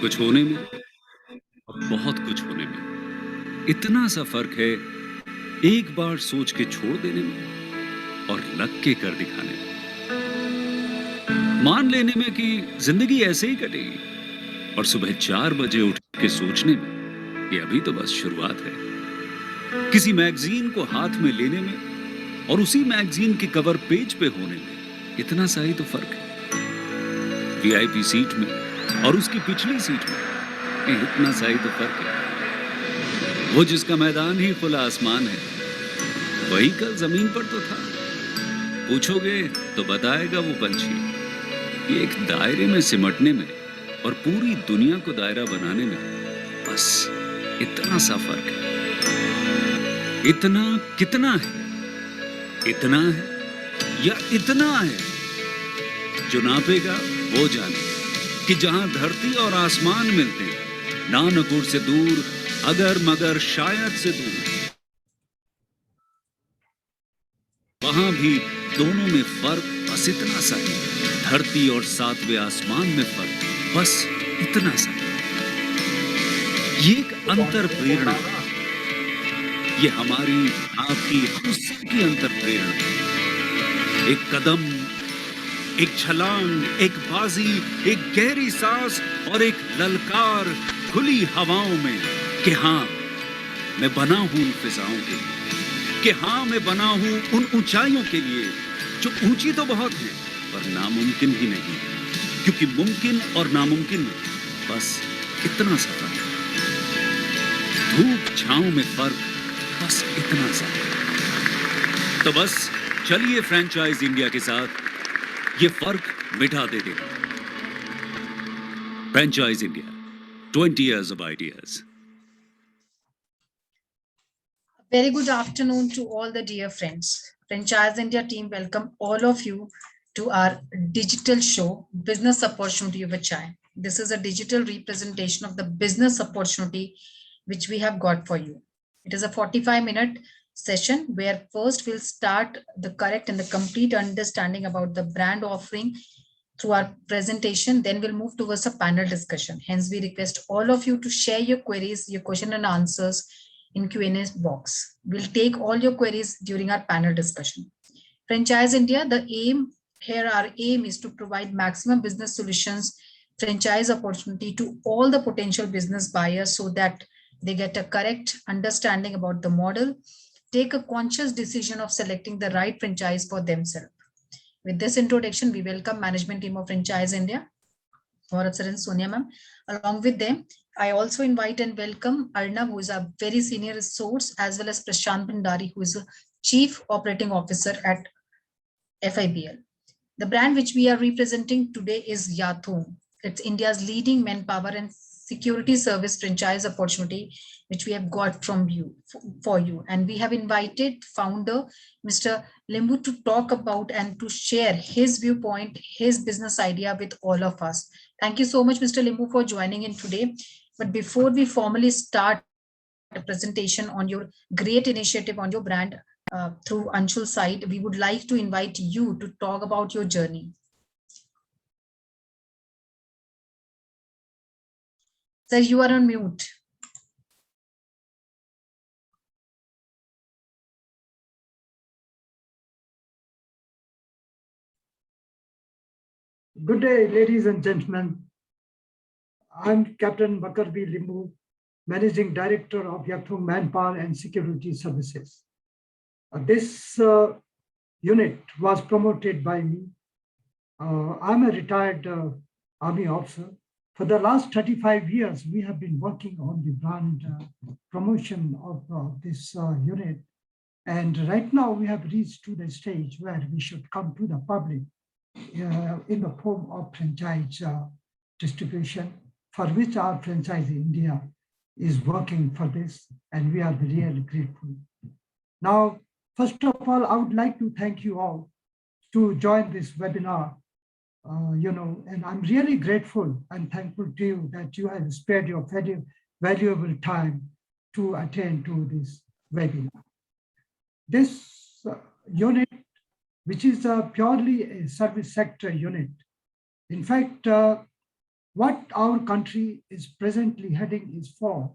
कुछ होने में और बहुत कुछ होने में इतना सा फर्क है, एक बार सोच के छोड़ देने में और लग के कर दिखाने में। मान लेने में कि जिंदगी ऐसे ही कटेगी और सुबह 4 बजे उठ के सोचने में कि अभी तो बस शुरुआत है। किसी मैगजीन को हाथ में लेने में और उसी मैगजीन के कवर पेज पे होने में इतना सा ही तो फर्क है। वीआईपी सीट में और उसकी पिछली सीट में इतना सा ही तो फर्क है। वो जिसका मैदान ही खुला आसमान है, वही कल जमीन पर तो था। पूछोगे तो बताएगा वो पंछी, ये एक दायरे में सिमटने में और पूरी दुनिया को दायरा बनाने में बस इतना सा फर्क है। इतना कितना है? इतना है या इतना है? जो नापेगा वो जाने कि जहां धरती और आसमान मिलते हैं, ना नकुर से दूर, अगर मगर शायद से दूर, वहां भी दोनों में फर्क बस इतना सा है। धरती और सातवें आसमान में फर्क बस इतना सा है। ये एक अंतर प्रेरणा है। ये हमारी आपकी हम सबकी अंतर प्रेरणा है। एक कदम, एक छलांग, एक बाजी, एक गहरी सांस और एक ललकार खुली हवाओं में कि हाँ मैं बना हूं उन फिजाओं के लिए, कि हाँ मैं बना हूं उन ऊंचाइयों के लिए जो ऊंची तो बहुत है पर नामुमकिन भी नहीं, क्योंकि मुमकिन और नामुमकिन में बस इतना सा फर्क है। धूप छांव में फर्क बस इतना सा है। तो बस चलिए फ्रेंचाइज इंडिया के साथ ये फर्क मिटा देते हैं। Franchise India, 20 years of ideas. Very good afternoon to all the dear friends. Franchise India team welcome all of you to our digital show, Business Opportunity of a Chai. This is a digital representation of the business opportunity which we have got for you. It is a 45-minute session where first we'll start the correct and the complete understanding about the brand offering through our presentation. Then we'll move towards a panel discussion. Hence, we request all of you to share your queries, your question and answers in Q&A box. We'll take all your queries during our panel discussion. Franchise India, our aim is to provide maximum business solutions, franchise opportunity to all the potential business buyers so that they get a correct understanding about the model, take a conscious decision of selecting the right franchise for themselves. With this introduction, we welcome management team of Franchise India, Gaurav sir and Sonia ma'am. Along with them, I also invite and welcome Arnav, who is a very senior resource, as well as Prashant Bhandari, who is a Chief Operating Officer at FIBL. The brand which we are representing today is Yakthung. It's India's leading manpower and security service franchise opportunity, which we have got from you for you. And we have invited founder, Mr. Limbu, to talk about and to share his viewpoint, his business idea with all of us. Thank you so much, Mr. Limbu, for joining in today. But before we formally start a presentation on your great initiative on your brand through Anshul's side, we would like to invite you to talk about your journey. Sir, you are on mute. Good day, ladies and gentlemen. I'm Captain Bakarbi Limbu, Managing Director of Yakthung Manpower and Security Services. This unit was promoted by me. I'm a retired Army officer. For the last 35 years, we have been working on the brand promotion of this unit. And right now we have reached to the stage where we should come to the public in the form of franchise distribution, for which our Franchise India is working for this, and we are really grateful. Now, first of all, I would like to thank you all to join this webinar. And I'm really grateful and thankful to you that you have spared your valuable time to attend to this webinar. This unit, which is purely a service sector unit. In fact, what our country is presently heading is for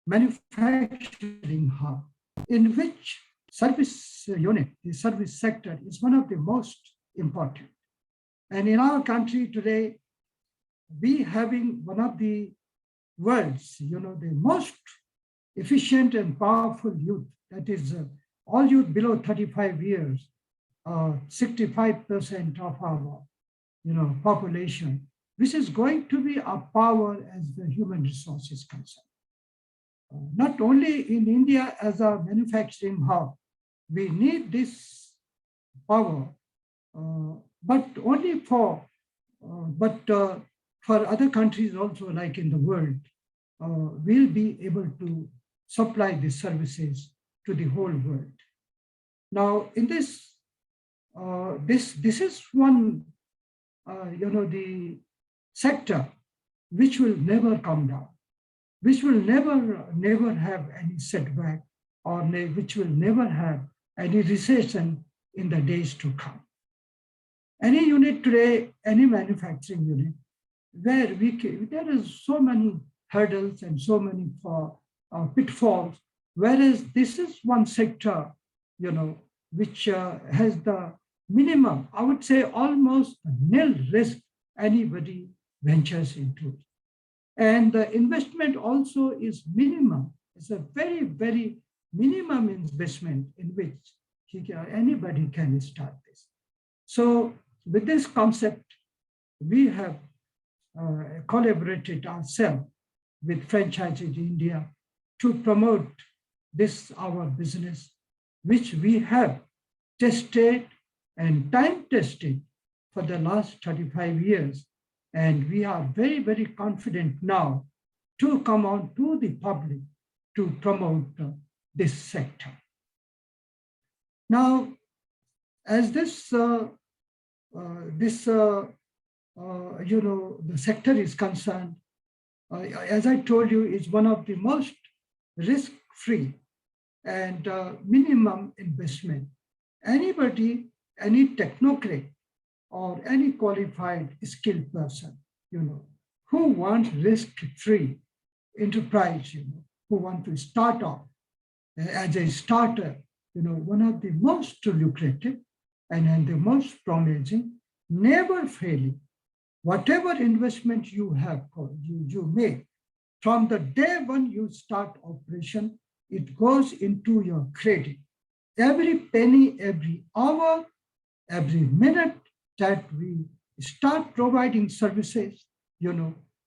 manufacturing hub, in which service unit, the service sector, is one of the most important. And in our country today, we having one of the world's, the most efficient and powerful youth, that is all youth below 35 years, 65% of our, population, which is going to be a power as the human resource is concerned. Not only in India as a manufacturing hub, we need this power, but only for, for other countries also, like in the world, will be able to supply these services to the whole world. Now, in this, this is one, the sector which will never come down, which will never have any setback, or which will never have any recession in the days to come. Any unit today, any manufacturing unit, where there is so many hurdles and so many pitfalls, whereas this is one sector, which has the minimum, I would say almost nil risk anybody ventures into it. And the investment also is minimum. It's a very, very minimum investment in which anybody can start this. So with this concept, we have collaborated ourselves with Franchiseindia to promote this, our business, which we have tested and time tested for the last 35 years. And we are very, very confident now to come on to the public to promote this sector. Now, as the sector is concerned, as I told you, is one of the most risk-free and minimum investment. Anybody, any technocrat or any qualified skilled person, who wants risk-free enterprise, who want to start off as a starter, one of the most lucrative and the most promising, never failing. Whatever investment you have, you make, from the day when you start operation, it goes into your credit. Every penny, every hour, every minute that we start providing services,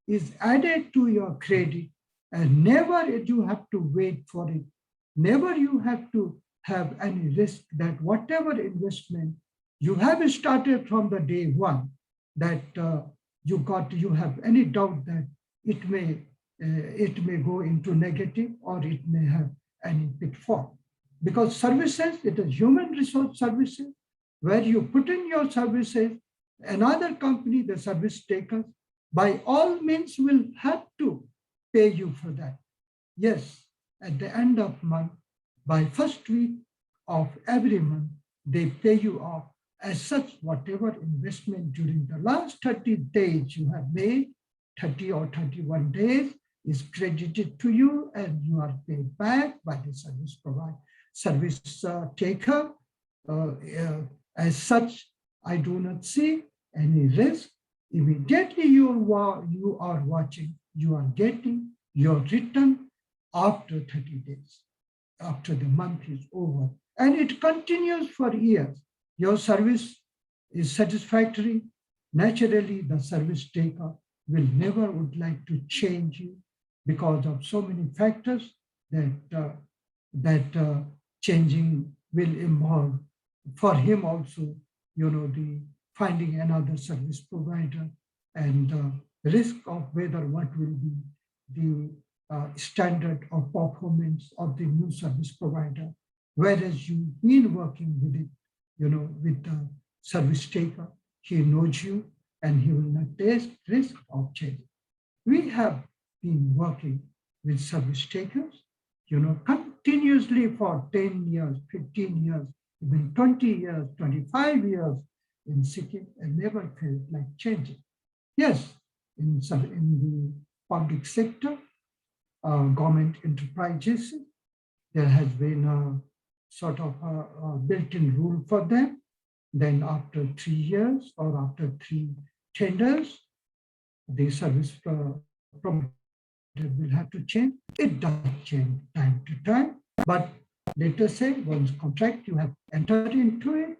is added to your credit, and never you have to wait for it. Never you have to have any risk that whatever investment you have started from the day one, that you have any doubt that it may go into negative, or it may have any pitfall. Because services, it is human resource services, where you put in your services, another company, the service takers, by all means will have to pay you for that. Yes, at the end of month, by first week of every month, they pay you off. As such, whatever investment during the last 30 days you have made, 30 or 31 days, is credited to you, and you are paid back by the service provider, service taker. As such, I do not see any risk. Immediately you are watching, you are getting your return after 30 days, after the month is over. And it continues for years. Your service is satisfactory. Naturally, the service taker will never would like to change you, because of so many factors that changing will involve for him also, the finding another service provider, and risk of whether what will be the standard of performance of the new service provider, whereas you've been working with it, with the service taker, he knows you and he will not take risk of change. We have been working with service takers, continuously for 10 years, 15 years, even 20 years, 25 years in Sikkim, and never felt like changing. Yes, in the public sector, government enterprises. There has been a sort of a built-in rule for them. Then after 3 years or after 3 tenders, the service provider will have to change. It does change time to time, but let us say once contract you have entered into it,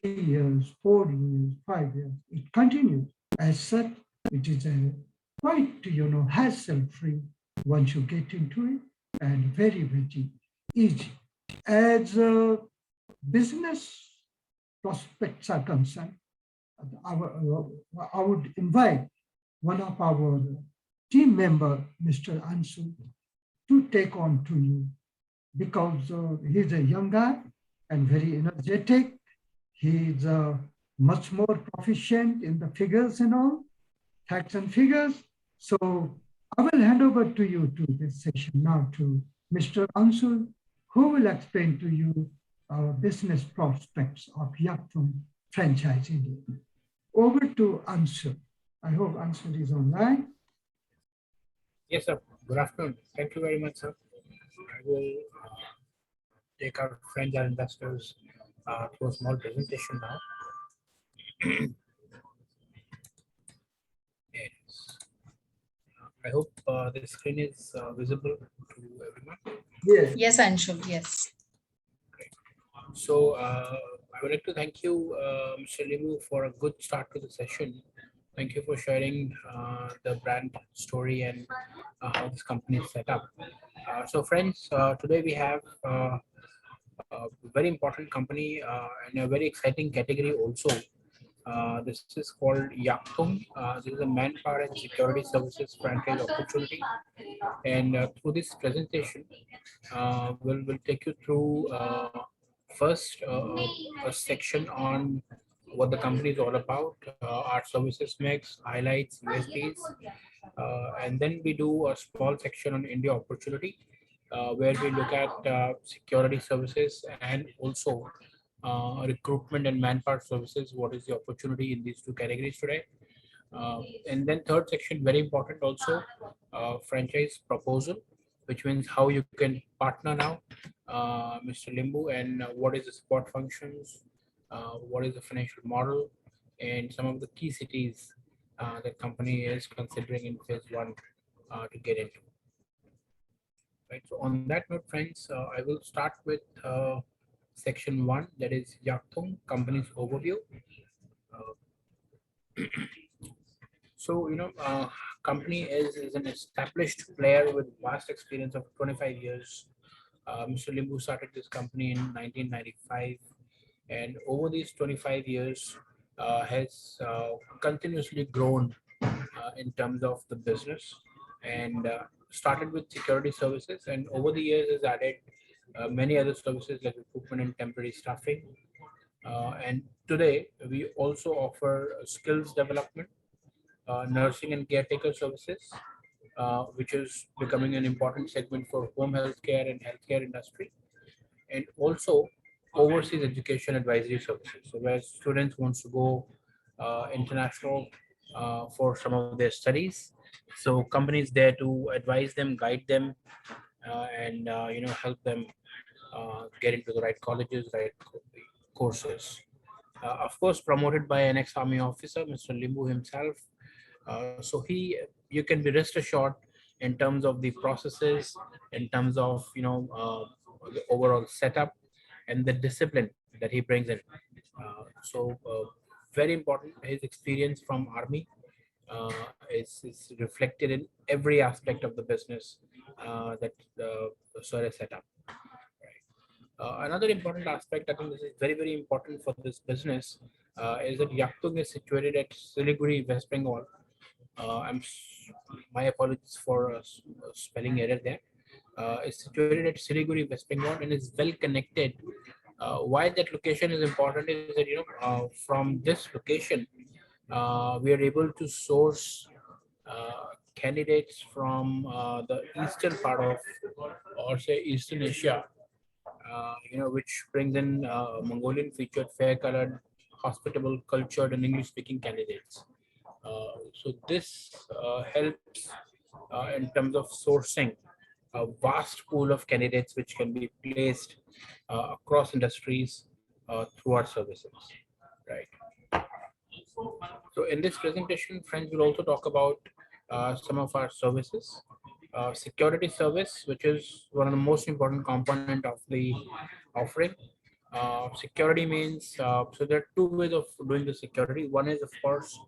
3 years, 4 years, 5 years, it continues. As such, it is a quite, hassle-free once you get into it, and very, very easy. As business prospects are concerned, I would invite one of our team member, Mr. Ansu, to take on to you, because he's a young guy and very energetic. He's much more proficient in the figures and all, facts and figures. So I will hand over to you to this session now to Mr. Ansu, who will explain to you business prospects of Yakthung Franchiseindia. Over to Ansu. I hope Ansu is online. Yes, sir. Good afternoon. Thank you very much, sir. I will take our friends and investors to a small presentation now. Yes. I hope the screen is visible to everyone. Yes. Yes, Anshul, yes. So I would like to thank you, Mr. Limu, for a good start to the session. Thank you for sharing the brand story and how this company is set up. So friends, today we have a very important company and a very exciting category also. This is called Yakthung. This is a manpower and security services franchise opportunity. And through this presentation, we'll take you through first a section on what the company is all about, our services mix, highlights, USPs, and then we do a small section on India opportunity, where we look at security services and also recruitment and manpower services. What is the opportunity in these two categories today? And then third section, very important also, franchise proposal, which means how you can partner now, Mr. Limbu, and what is the support functions, what is the financial model, and some of the key cities that company is considering in phase one to get into. Right. So on that note, friends, I will start with section one, that is Yakthung company's overview. So, company is an established player with vast experience of 25 years. Mr. Limbu started this company in 1995, and over these 25 years has continuously grown in terms of the business, and started with security services, and over the years has added many other services like recruitment and temporary staffing. And today we also offer skills development, nursing and caretaker services, which is becoming an important segment for home healthcare and healthcare industry, and also overseas education advisory services. So where students wants to go international for some of their studies, so companies there to advise them, guide them, and help them get into the right colleges, right courses. Of course, promoted by an ex-army officer, Mr. Limbu himself. So you can be rest assured in terms of the processes, in terms of the overall setup and the discipline that he brings in. Very important, his experience from army is reflected in every aspect of the business that sir has set up. Another important aspect, I think this is very, very important for this business, is that Yakthung is situated at Siliguri, West Bengal. My apologies for spelling error there. It's situated at Siliguri, West Bengal, and is well connected. Why that location is important is that from this location we are able to source candidates from the eastern part of, or say Eastern Asia, which brings in Mongolian featured, fair colored, hospitable, cultured, and English speaking candidates. So this helps in terms of sourcing a vast pool of candidates which can be placed across industries through our services, right? So in this presentation, friends, will also talk about some of our services. Security service, which is one of the most important component of the offering. Security means, so there are two ways of doing the security. One is, of course,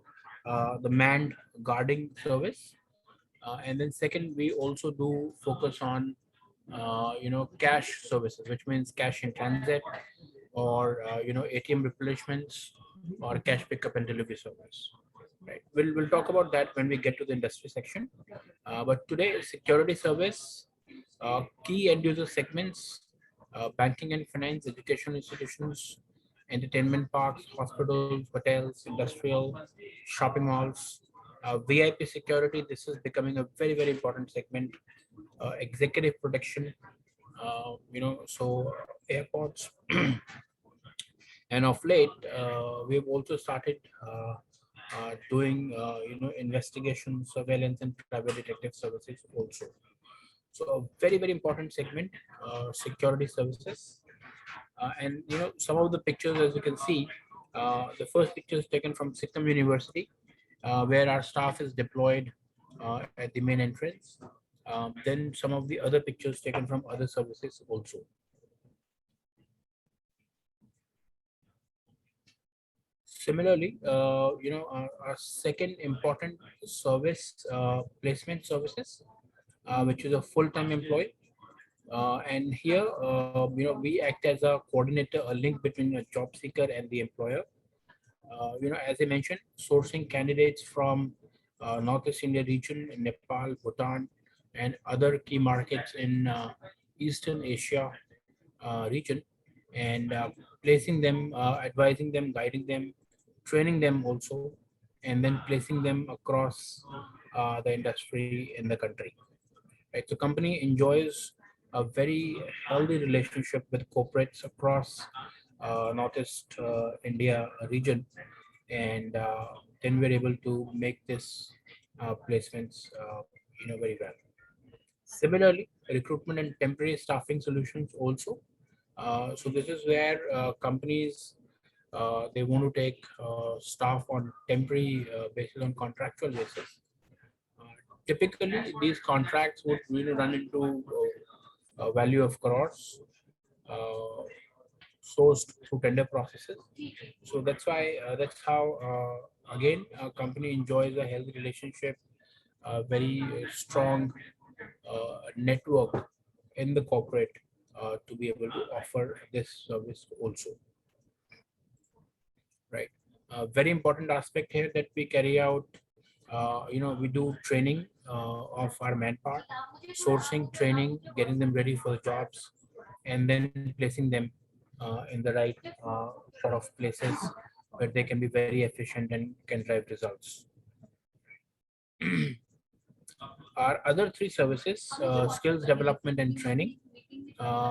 the manned guarding service. And then second, we also do focus on, cash services, which means cash in transit or, ATM replenishments or cash pickup and delivery service. Right. We'll talk about that when we get to the industry section. But today, security service, key end user segments, banking and finance, education institutions, entertainment parks, hospitals, hotels, industrial, shopping malls, VIP security. This is becoming a very, very important segment. Executive protection, so airports. And of late, we've also started doing, investigation, surveillance, and private detective services also. So a very, very important segment, security services. And some of the pictures, as you can see, the first picture is taken from Sikkim University, where our staff is deployed at the main entrance. Then some of the other pictures taken from other services also. Similarly, our second important service, placement services, which is a full-time employee. And here, we act as a coordinator, a link between a job seeker and the employer. As I mentioned, sourcing candidates from Northeast India region, Nepal, Bhutan, and other key markets in Eastern Asia region, and placing them, advising them, guiding them, training them also, and then placing them across the industry in the country. Right, so company enjoys a very healthy relationship with corporates across Northeast India region, and then we're able to make this placements, very well. Similarly, recruitment and temporary staffing solutions also. So this is where companies, they want to take staff on temporary basis, on contractual basis. Typically, these contracts would really run into a value of crores, uh, sourced through tender processes. So that's why, that's how, again, a company enjoys a healthy relationship, a very strong network in the corporate to be able to offer this service also. Right. A very important aspect here that we carry out, we do training of our manpower, sourcing, training, getting them ready for the jobs, and then placing them in the right sort of places where they can be very efficient and can drive results. Our other three services, skills development and training,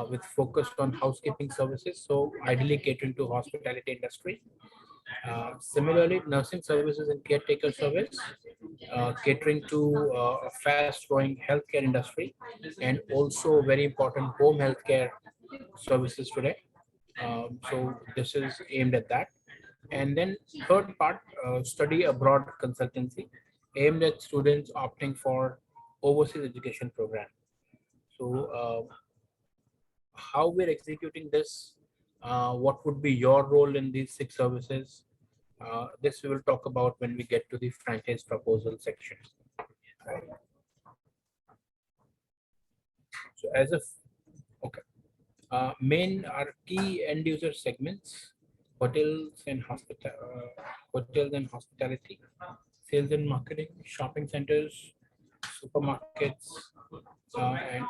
with focus on housekeeping services, so ideally catering to hospitality industry. Similarly, nursing services and caretaker service, catering to a fast-growing healthcare industry, and also very important home healthcare services today. So this is aimed at that. And then third part, study abroad consultancy, aimed at students opting for overseas education program. So how we're executing this, what would be your role in these six services? This we will talk about when we get to the franchise proposal section. So as of, okay, main are key end user segments: hotels and hotels and hospitality, sales and marketing, shopping centers, supermarkets, and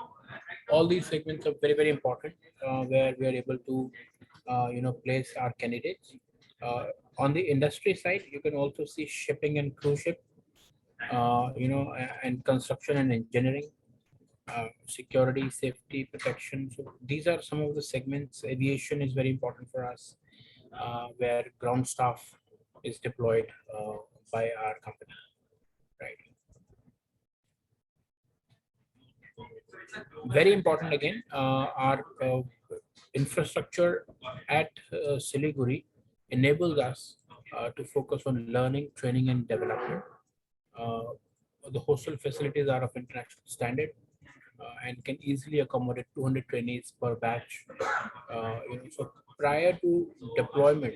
all these segments are very, very important, where we are able to place our candidates. On the industry side, you can also see shipping and cruise ship, and construction and engineering, security, safety, protection. So these are some of the segments. Aviation is very important for us, where ground staff is deployed by our company, right? Very important again, our infrastructure at Siliguri enables us to focus on learning, training, and development. Uh, the hostel facilities are of international standard and can easily accommodate 200 trainees per batch. So prior to deployment,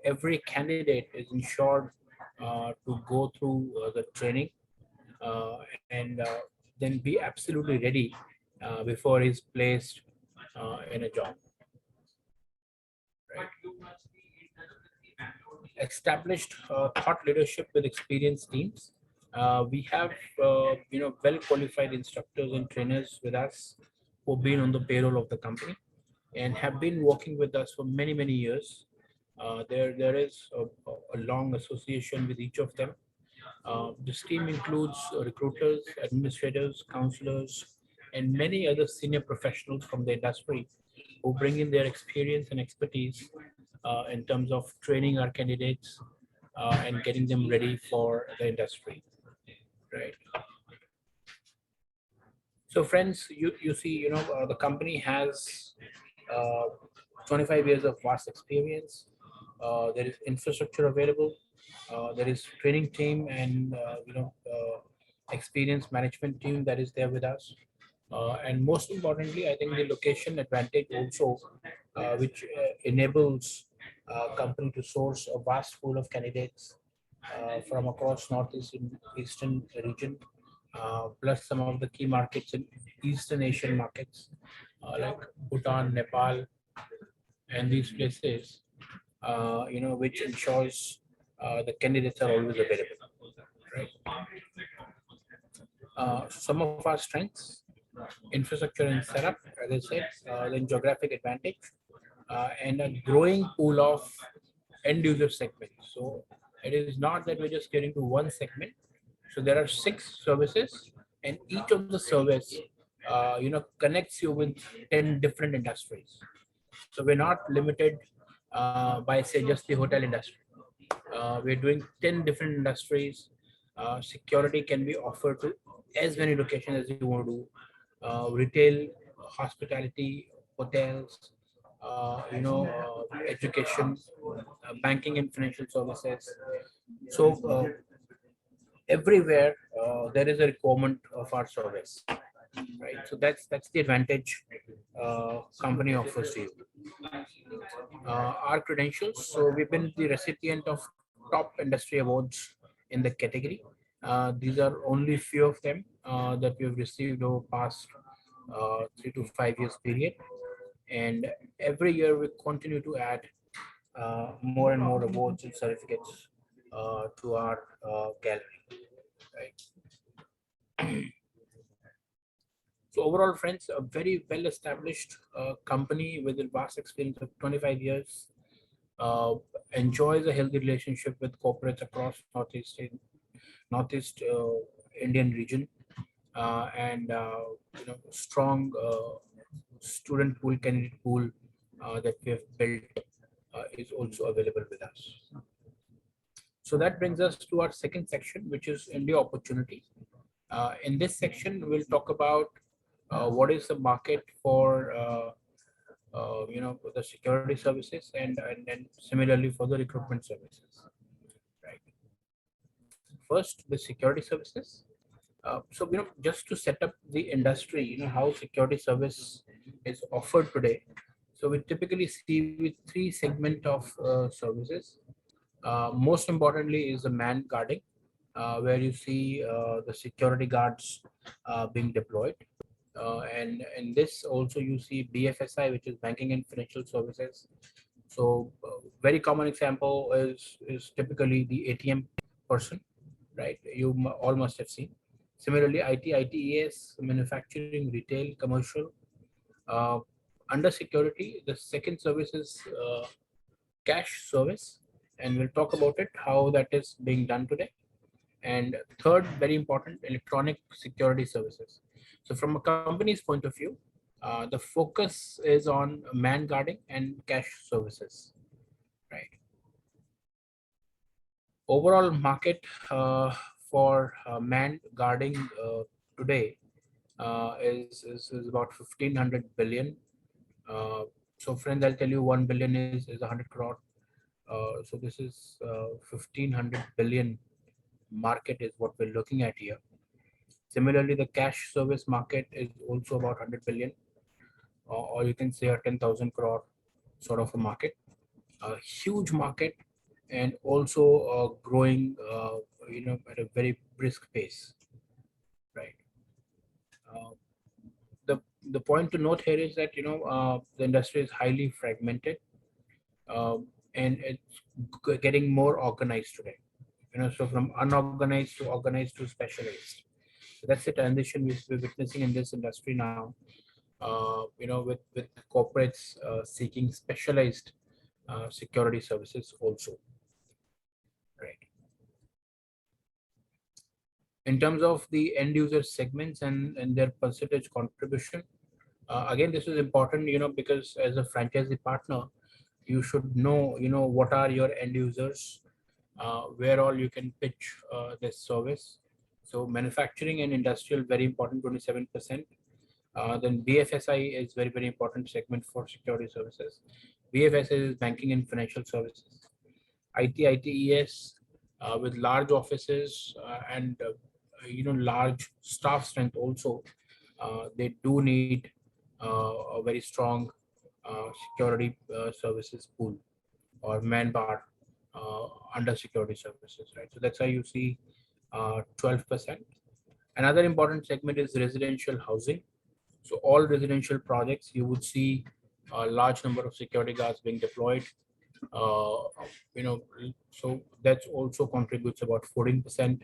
every candidate is ensured to go through the training and then be absolutely ready before he's placed in a job. Right. Established thought leadership with experienced teams. We have well qualified instructors and trainers with us who've been on the payroll of the company and have been working with us for many years. There is a long association with each of them. This team includes recruiters, administrators, counselors, and many other senior professionals from the industry who bring in their experience and expertise in terms of training our candidates and getting them ready for the industry, right? So friends, you see, the company has uh, 25 years of vast experience. There is infrastructure available. There is training team and experienced management team that is there with us. And most importantly, I think the location advantage also, which enables company to source a vast pool of candidates from across Northeast and Eastern region, plus some of the key markets in Eastern Asian markets like Bhutan, Nepal, and these places, which ensures the candidates are always available, right? Some of our strengths: infrastructure and setup, as I said, then geographic advantage, and a growing pool of end user segments. So it is not that we're just getting to one segment. So there are 6 services, and each of the service, connects you with 10 different industries. So we're not limited by say just the hotel industry. We're doing 10 different industries. Security can be offered to as many locations as you want to do. Retail, hospitality, hotels, education, banking and financial services. So everywhere there is a requirement of our service, right? So that's the advantage company offers to you. Our credentials. So we've been the recipient of top industry awards in the category. These are only few of them that we've received over past 3 to 5 years period. And every year we continue to add more and more awards and certificates to our gallery. Right. So overall, friends, a very well-established company with a vast experience of 25 years, enjoys a healthy relationship with corporates across Northeast Indian region, and strong student pool, candidate pool that we have built is also available with us. So that brings us to our second section, which is India opportunity. In this section, we'll talk about what is the market for the security services and similarly for the recruitment services. Right. First, the security services. So just to set up the industry, how security service is offered today. So we typically see with 3 segment of services. Most importantly is the man guarding, where you see the security guards being deployed. And in this also you see BFSI, which is banking and financial services. So very common example is typically the ATM person, right? You all must have seen. Similarly, IT, ITES, manufacturing, retail, commercial. Under security, the second service is cash service, and we'll talk about it, how that is being done today. And third, very important, electronic security services. So from a company's point of view, the focus is on man guarding and cash services, right? Overall market for manned guarding today is about 1500 billion. So friends, I'll tell you 1 billion is 100 crore. So this is 1500 billion market is what we're looking at here. Similarly, the cash service market is also about 100 billion, or you can say a 10,000 crore sort of a market, a huge market, and also growing, at a very brisk pace, right? Uh, the the point to note here is that the industry is highly fragmented, and it's getting more organized today. So from unorganized to organized to specialized. So that's the transition we're witnessing in this industry now. With corporates seeking specialized security services also, right? In terms of the end user segments and their percentage contribution, again, this is important, because as a franchisee partner, you should know, what are your end users, where all you can pitch this service. So manufacturing and industrial, very important, 27%. Then BFSI is very, very important segment for security services. BFSI is banking and financial services. ITES with large offices and large staff strength also, they do need a very strong security services pool or manpower under security services, right? So that's why you see 12%. Another important segment is residential housing. So all residential projects, you would see a large number of security guards being deployed. Uh, so that also contributes about 14%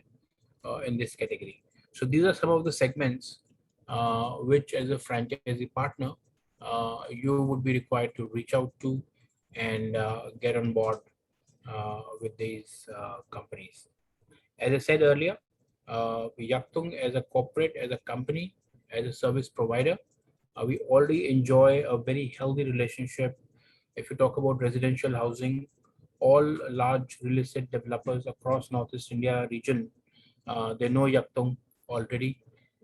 in this category. So these are some of the segments which, as a franchisee partner, you would be required to reach out to and get on board with these companies. As I said earlier, Yakthung as a corporate, as a company, as a service provider, we already enjoy a very healthy relationship. If you talk about residential housing, all large real estate developers across Northeast India region, they know Yakthung already.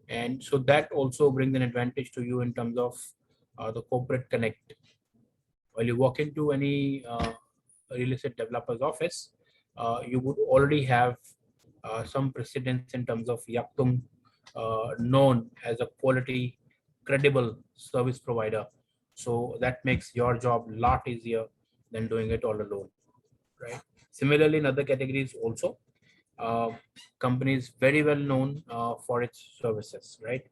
And so that also brings an advantage to you in terms of the corporate connect. While you walk into any real estate developer's office, you would already have some precedence in terms of Yakthung known as a quality, credible service provider. So that makes your job a lot easier than doing it all alone, right? Similarly, in other categories also, uh, companies very well known for its services, right?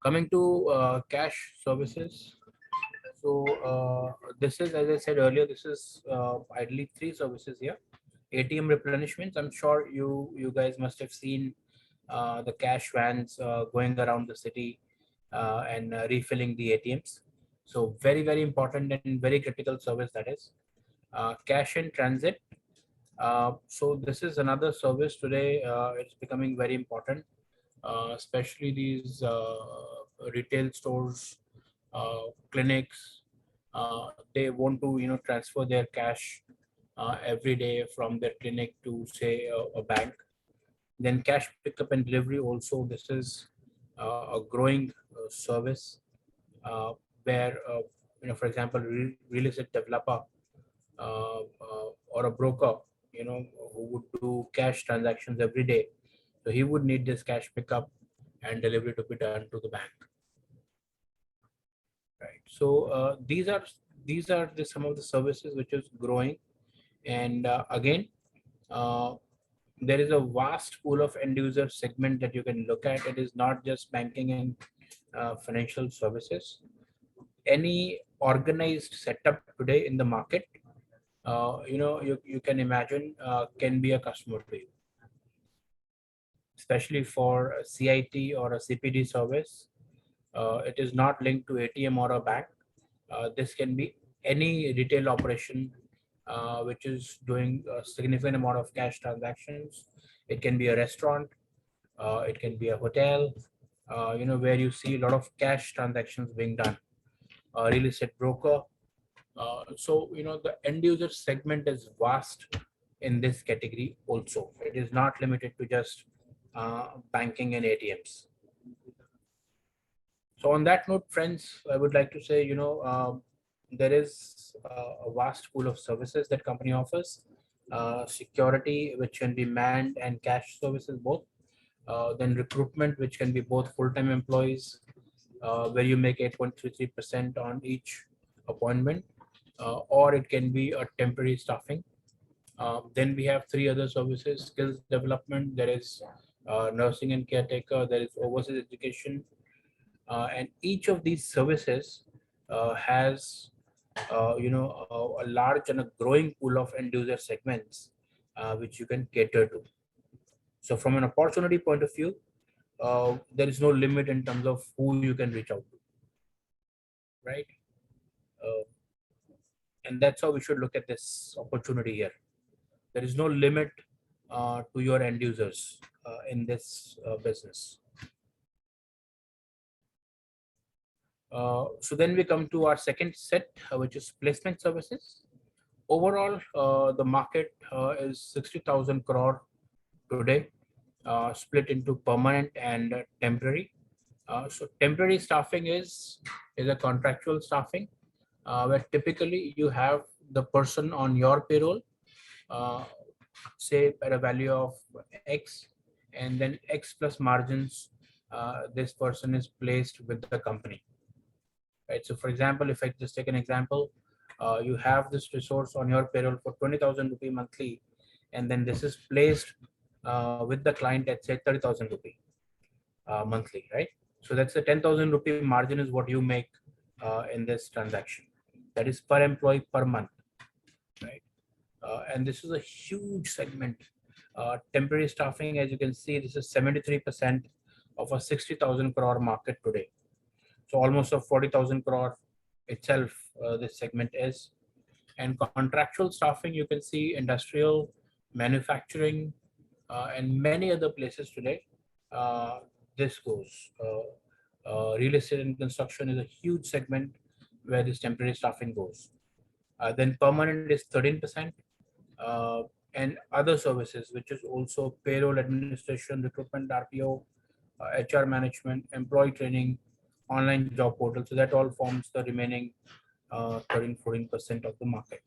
Coming to cash services. So this is, as I said earlier, this is ideally three services here. ATM replenishments. I'm sure you guys must have seen the cash vans going around the city and refilling the ATMs. So very, very important and very critical service that is. Cash in transit. So this is another service today. It's becoming very important, especially these retail stores, clinics. They want to transfer their cash every day from their clinic to, say, a bank. Then cash pickup and delivery also. This is a growing service where for example, real estate developer or a broker, who would do cash transactions every day. So he would need this cash pickup and delivery to be done to the bank. Right. So these are some of the services which is growing, and again, uh, there is a vast pool of end user segment that you can look at. It is not just banking and financial services. Any organized setup today in the market, you can imagine can be a customer to you, especially for a CIT or a CPD service. It is not linked to ATM or a bank. This can be any retail operation which is doing a significant amount of cash transactions. It can be a restaurant, it can be a hotel, where you see a lot of cash transactions being done. A real estate broker, So, the end user segment is vast in this category also. It is not limited to just banking and ATMs. So on that note, friends, I would like to say, there is a vast pool of services that company offers. Security, which can be manned and cash services both. Then recruitment, which can be both full-time employees, where you make 8.33% on each appointment, or it can be a temporary staffing. Then we have three other services: skills development, there is nursing and caretaker, there is overseas education, and each of these services has a large and a growing pool of end user segments which you can cater to. So from an opportunity point of view, there is no limit in terms of who you can reach out to, right? uh, and that's how we should look at this opportunity here. There is no limit to your end users in this business. So then we come to our second set, which is placement services. Overall, the market is 60,000 crore today, split into permanent and temporary. So temporary staffing is a contractual staffing, where typically you have the person on your payroll, uh, say at a value of X, and then X plus margins. This person is placed with the company, right? So for example, if I just take an example, you have this resource on your payroll for 20,000 rupee monthly, and then this is placed with the client at say 30,000 rupee monthly, right? So that's the 10,000 rupee margin is what you make in this transaction. That is per employee per month, right? And this is a huge segment. Temporary staffing, as you can see, this is 73% of a 60,000 crore market today. So almost a 40,000 crore itself, this segment is. And contractual staffing, you can see industrial, manufacturing, and many other places today. This goes. Real estate and construction is a huge segment where this temporary staffing goes. Then permanent is 13%, uh, and other services, which is also payroll administration, recruitment, RPO, HR management, employee training, online job portal. So that all forms the remaining 13-14% of the market.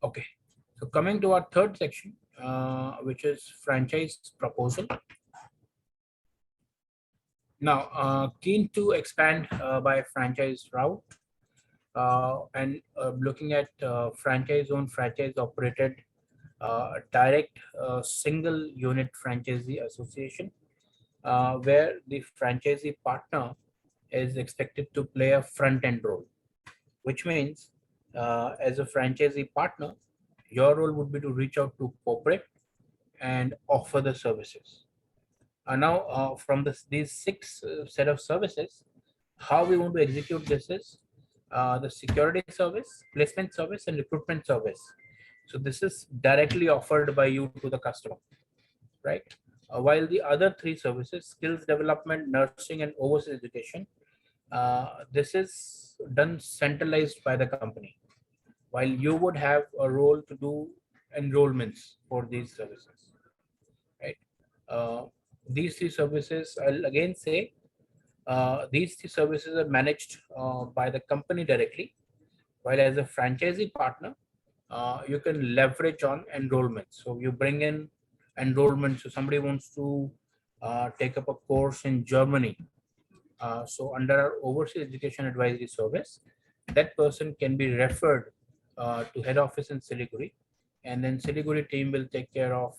Okay, so coming to our third section, which is franchise proposal. Now, keen to expand by franchise route, and looking at franchise owned, franchise operated, direct single unit franchisee association, where the franchisee partner is expected to play a front end role, which means as a franchisee partner, your role would be to reach out to corporate and offer the services. Now, from these six set of services, how we want to execute this is the security service, placement service, and recruitment service. So this is directly offered by you to the customer, right? While the other three services, skills development, nursing, and overseas education, this is done centralized by the company, while you would have a role to do enrollments for these services, right? Uh, these three services, I'll again say, these three services are managed by the company directly, while as a franchisee partner, you can leverage on enrollment. So you bring in enrollment. So somebody wants to take up a course in Germany. So under our overseas education advisory service, that person can be referred to head office in Siliguri, and then Siliguri team will take care of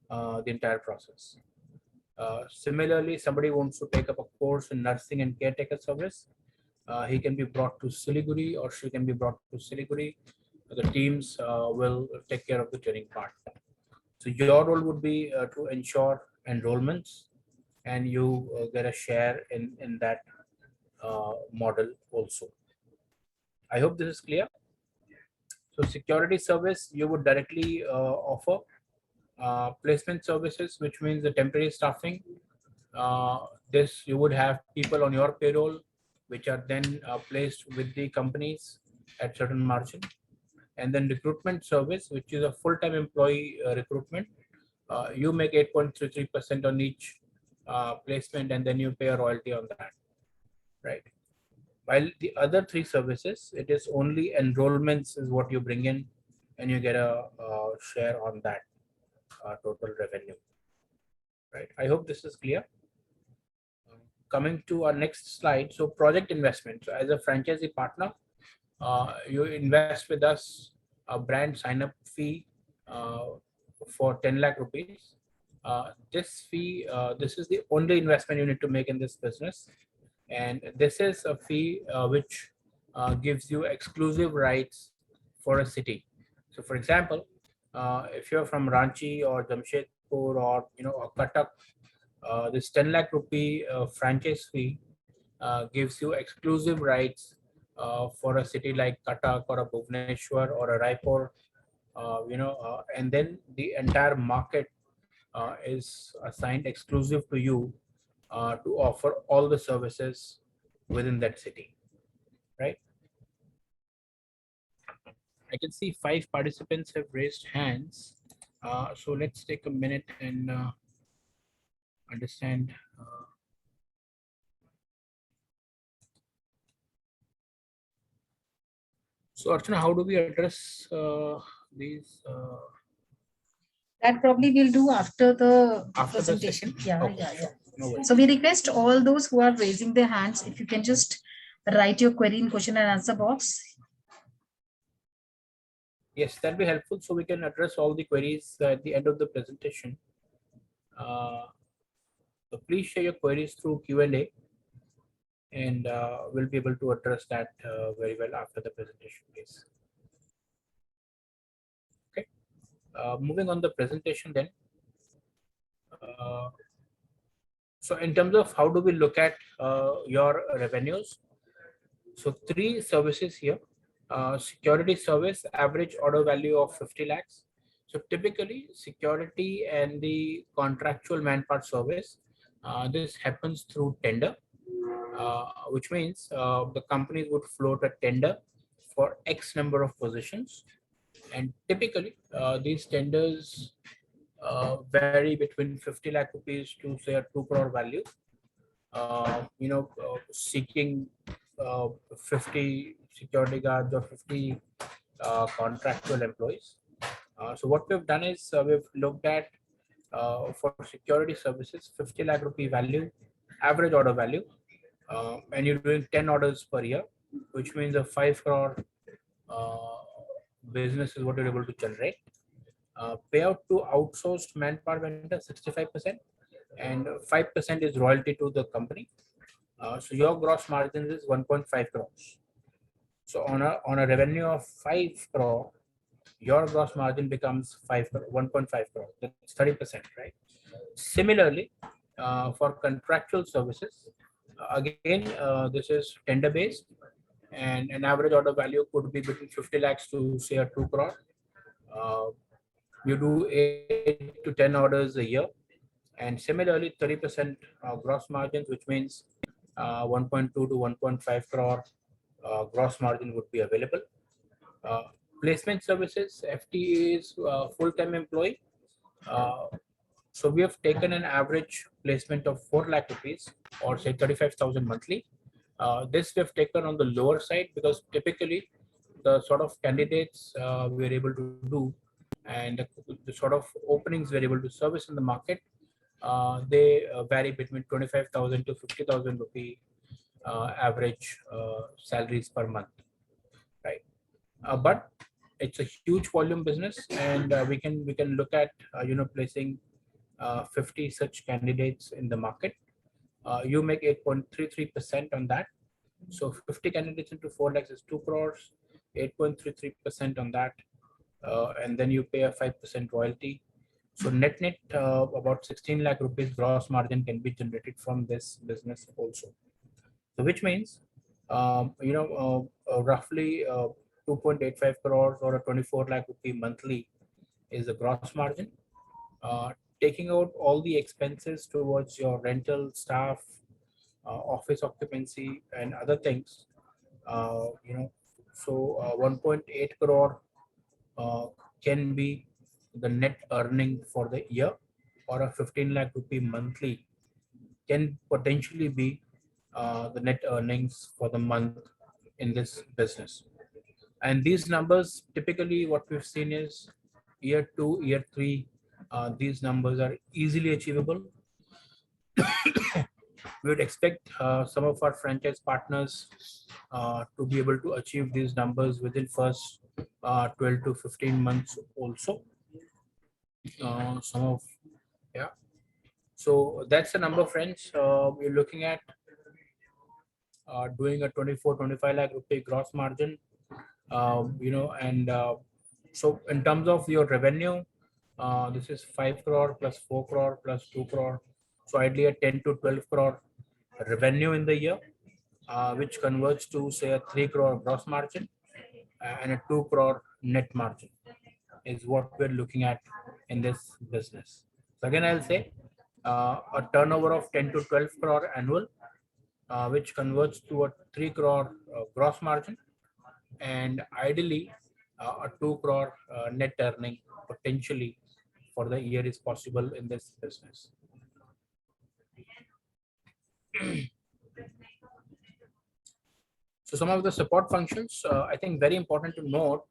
the entire process. Similarly, somebody wants to take up a course in nursing and caretaker service. He can be brought to Siliguri, or she can be brought to Siliguri. The teams will take care of the training part. So your role would be to ensure enrollments, and you get a share in that model also. I hope this is clear. So security service you would directly offer, Placement services, which means the temporary staffing. This you would have people on your payroll, which are then placed with the companies at certain margin. And then recruitment service, which is a full-time employee recruitment. You make 8.33% on each placement, and then you pay a royalty on that, right? While the other three services, it is only enrollments is what you bring in, and you get a share on that total revenue, right? I hope this is clear. Coming to our next slide, so project investment. So as a franchisee partner, you invest with us a brand sign-up fee for 10 lakh rupees. This fee, this is the only investment you need to make in this business. And this is a fee which gives you exclusive rights for a city. So for example, if you're from Ranchi or Jamshedpur or or Cuttack, this 10 lakh rupee franchise fee gives you exclusive rights for a city like Cuttack or a Bhubaneswar or a Raipur, and then the entire market is assigned exclusive to you to offer all the services within that city, right? I can see 5 participants have raised hands. So let's take a minute and understand. So Archana, how do we address these? That probably we'll do after the After the presentation. session? Yeah, Okay, yeah, yeah. sure. No worries. So we request all those who are raising their hands, if you can just write your query in question and answer box. Yes, that'll be helpful. So we can address all the queries at the end of the presentation. So please share your queries through Q&A, and we'll be able to address that very well after the presentation, please. Okay. Moving on the presentation then. So in terms of how do we look at your revenues? So 3 services here. Security service, average order value of 50 lakhs. So typically security and the contractual manpower service, this happens through tender, which means the companies would float a tender for X number of positions. And typically these tenders vary between 50 lakh rupees to say a 2 crore value, seeking 50 security guards or 50 contractual employees. So what we've done is we've looked at for security services 50 lakh rupee value, average order value, and you're doing 10 orders per year, which means a 5 crore business is what you're able to generate. Payout to outsourced manpower vendor 65%, and 5% is royalty to the company. So your gross margin is 1.5 crores. So on a revenue of 5 crore, your gross margin becomes 1.5 crore. That's 30%, right? Similarly, for contractual services, again, this is tender based, and an average order value could be between 50 lakhs to say a 2 crore. You do 8 to 10 orders a year, and similarly 30% gross margins, which means 1.2 to 1.5 crore gross margin would be available. Placement services, FTE is full-time employee. So we have taken an average placement of 4 lakh rupees, or say 35,000 monthly. This we have taken on the lower side because typically the sort of candidates we're able to do and the sort of openings we're able to service in the market, they vary between 25,000 to 50,000 rupee average salaries per month, right? But it's a huge volume business, and we can look at placing 50 such candidates in the market. You make 8.33% on that. So 50 candidates into 4 lakhs is 2 crores, 8.33% on that, and then you pay a 5% royalty. So net about 16 lakh rupees gross margin can be generated from this business also. So which means roughly 2.85 crores or a 24 lakh rupee monthly is the gross margin. taking out all the expenses towards your rental, staff, office occupancy, and other things. So 1.8 crore uh, can be the net earning for the year, or a 15 lakh rupee monthly can potentially be the net earnings for the month in this business. And these numbers, typically what we've seen is year two, year three, these numbers are easily achievable. We would expect some of our franchise partners to be able to achieve these numbers within first 12 to 15 months also. Some of, yeah. So that's the number, friends. We're looking at doing a 24-25 lakh rupee gross margin, and so in terms of your revenue, this is 5 crore plus 4 crore plus 2 crore. So ideally a 10 to 12 crore revenue in the year, which converts to say a 3 crore gross margin and a 2 crore net margin is what we're looking at in this business. So again, I'll say a turnover of 10 to 12 crore annual, which converts to a 3 crore gross margin, and ideally a 2 crore net earning potentially for the year is possible in this business. So some of the support functions, I think very important to note,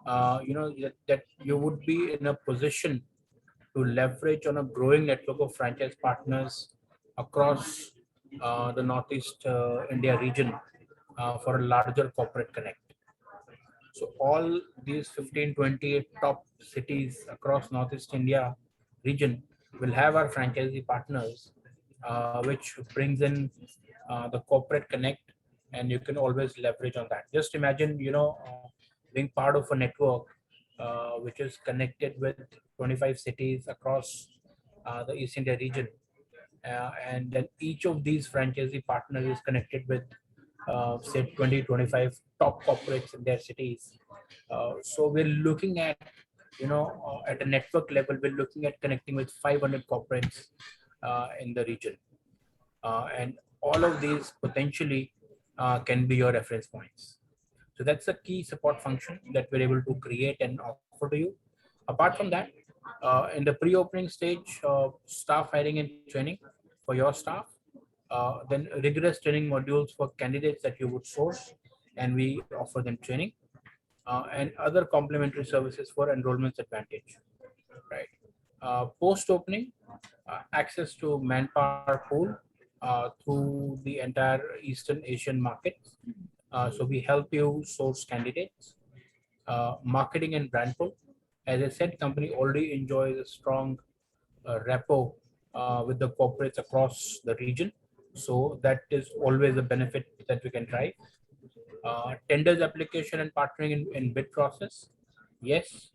that you would be in a position to leverage on a growing network of franchise partners across the Northeast India region for a larger corporate connect. So all these 15, 20 top cities across Northeast India region will have our franchisee partners, which brings in the corporate connect, and you can always leverage on that. Just imagine, being part of a network which is connected with 25 cities across the East India region. And then each of these franchisee partners is connected with say 20-25 top corporates in their cities. So we're looking at, at a network level, we're looking at connecting with 500 corporates in the region. And all of these potentially can be your reference points. So that's a key support function that we're able to create and offer to you. Apart from that, in the pre-opening stage, staff hiring and training for your staff, then rigorous training modules for candidates that you would source, and we offer them training, and other complementary services for enrollments advantage, right? Post-opening, access to manpower pool through the entire Eastern Asian market. So we help you source candidates, marketing and brand pull. As I said, company already enjoys a strong rapport with the corporates across the region. So that is always a benefit that we can drive. Tenders application and partnering in bid process. Yes,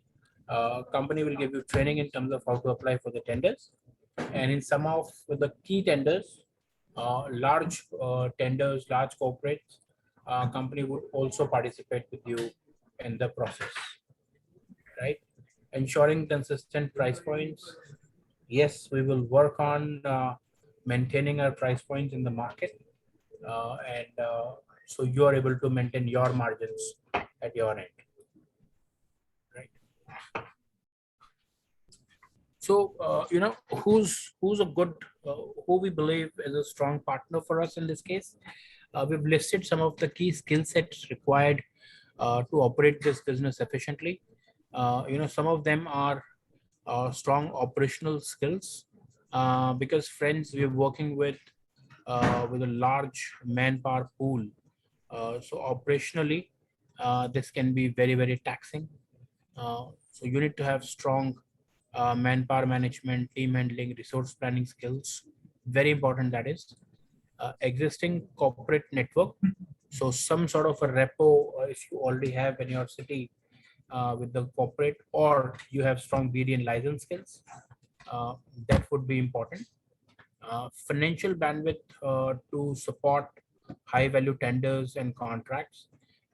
company will give you training in terms of how to apply for the tenders. And in some of the key tenders, large tenders, large corporates, company would also participate with you in the process, right? Ensuring consistent price points. Yes, we will work on maintaining our price points in the market, and so you are able to maintain your margins at your end, right? So who's a good, who we believe is a strong partner for us in this case. We've listed some of the key skill sets required to operate this business efficiently. Some of them are strong operational skills, because friends, we're working with a large manpower pool. So operationally, this can be very, very taxing. So you need to have strong manpower management, team handling, resource planning skills. Very important, that is. Existing corporate network. So some sort of a repo, if you already have in your city with the corporate, or you have strong BD and license skills, that would be important. Financial bandwidth to support high value tenders and contracts.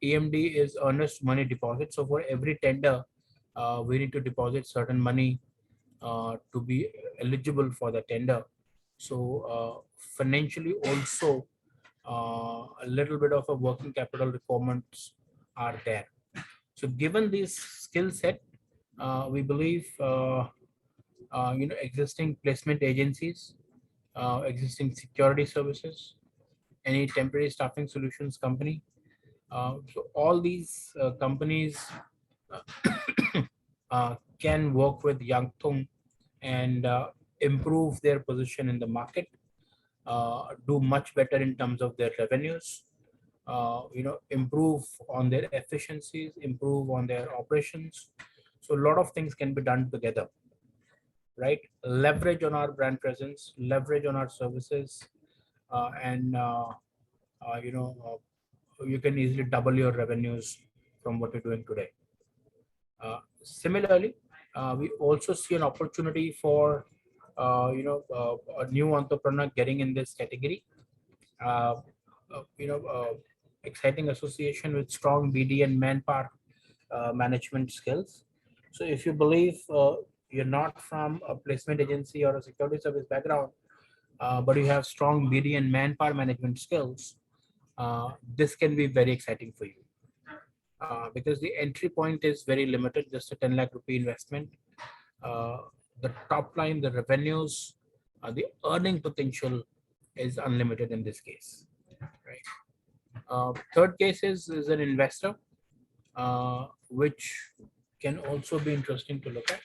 EMD is earnest money deposit. So for every tender, we need to deposit certain money to be eligible for the tender. So financially also a little bit of a working capital requirements are there. So given this skill set, we believe existing placement agencies, existing security services, any temporary staffing solutions company. So all these companies can work with Yakthung and improve their position in the market, do much better in terms of their revenues, improve on their efficiencies, improve on their operations. So a lot of things can be done together, right? Leverage on our brand presence, leverage on our services, and you can easily double your revenues from what you're doing today. Similarly, we also see an opportunity for a new entrepreneur getting in this category. Uh, Exciting association with strong BD and manpower management skills. So if you believe you're not from a placement agency or a security service background, but you have strong BD and manpower management skills, this can be very exciting for you. Because the entry point is very limited, just a 10 lakh rupee investment. The top line, the revenues, the earning potential is unlimited in this case, right? Third case is an investor, which can also be interesting to look at.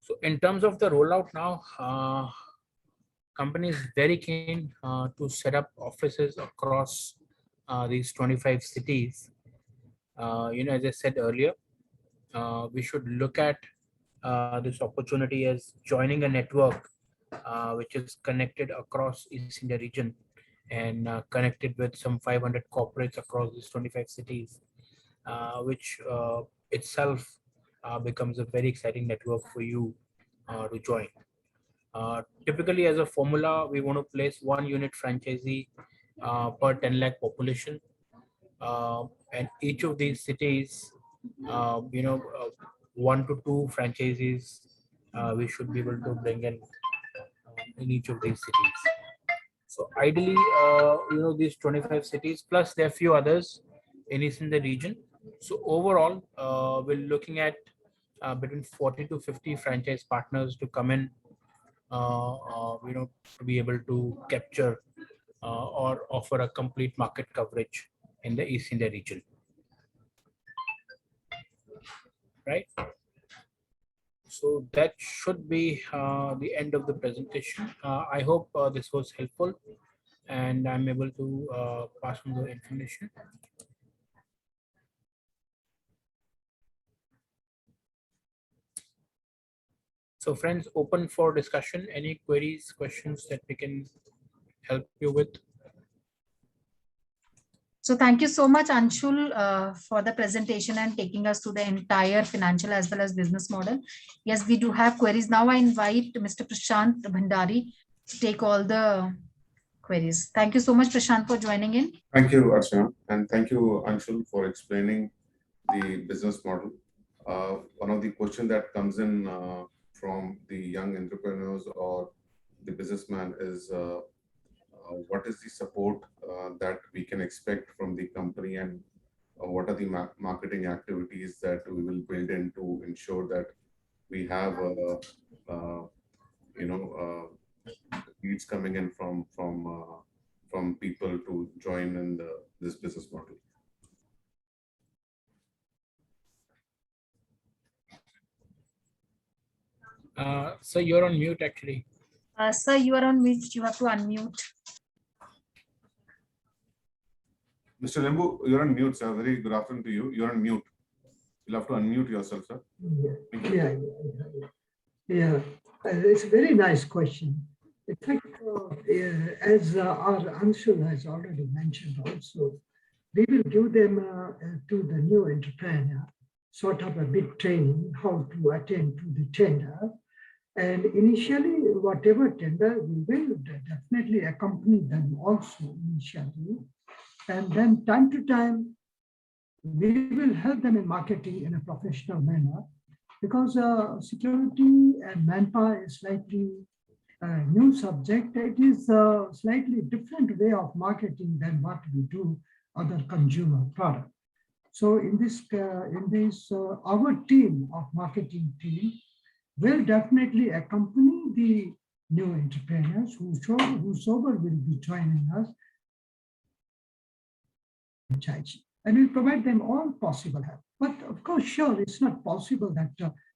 So in terms of the rollout now, company is very keen to set up offices across these 25 cities. As I said earlier, we should look at this opportunity as joining a network which is connected across East India region and connected with some 500 corporates across these 25 cities, which itself becomes a very exciting network for you to join. Typically, as a formula, we want to place one unit franchisee per 10 lakh population. And each of these cities, 1 to 2 franchisees we should be able to bring in each of these cities. So ideally, these 25 cities, plus there are few others in the region. So overall, we're looking at between 40 to 50 franchise partners to come in, to be able to capture or offer a complete market coverage in the East India region. Right. So that should be the end of the presentation. I hope this was helpful and I'm able to pass on the information. So friends, open for discussion. Any queries, questions that we can help you with? So thank you so much, Anshul, for the presentation and taking us through the entire financial as well as business model. Yes, we do have queries. Now I invite Mr. Prashant Bhandari to take all the queries. Thank you so much, Prashant, for joining in. Thank you, Archana, and thank you, Anshul, for explaining the business model. One of the questions that comes in from the young entrepreneurs or the businessman is what is the support that we can expect from the company, and what are the marketing activities that we will build in to ensure that we have leads coming in from people to join in this business model. So you're on mute actually. Sir, you are on mute. You have to unmute. Mr. Limbu, you're on mute, sir. Very good afternoon to you. You're on mute. You'll have to unmute yourself, sir. Yeah. It's a very nice question. In fact, as our Anshul has already mentioned also, we will give them to the new entrepreneur sort of a big training, how to attend to the tender. And initially, whatever tender, we will definitely accompany them also initially. And then time to time, we will help them in marketing in a professional manner, because security and manpower is slightly a new subject. It is a slightly different way of marketing than what we do other consumer product. So our team of marketing team will definitely accompany the new entrepreneurs whosoever will be joining us, and we'll provide them all possible help. But of course, sure, it's not possible that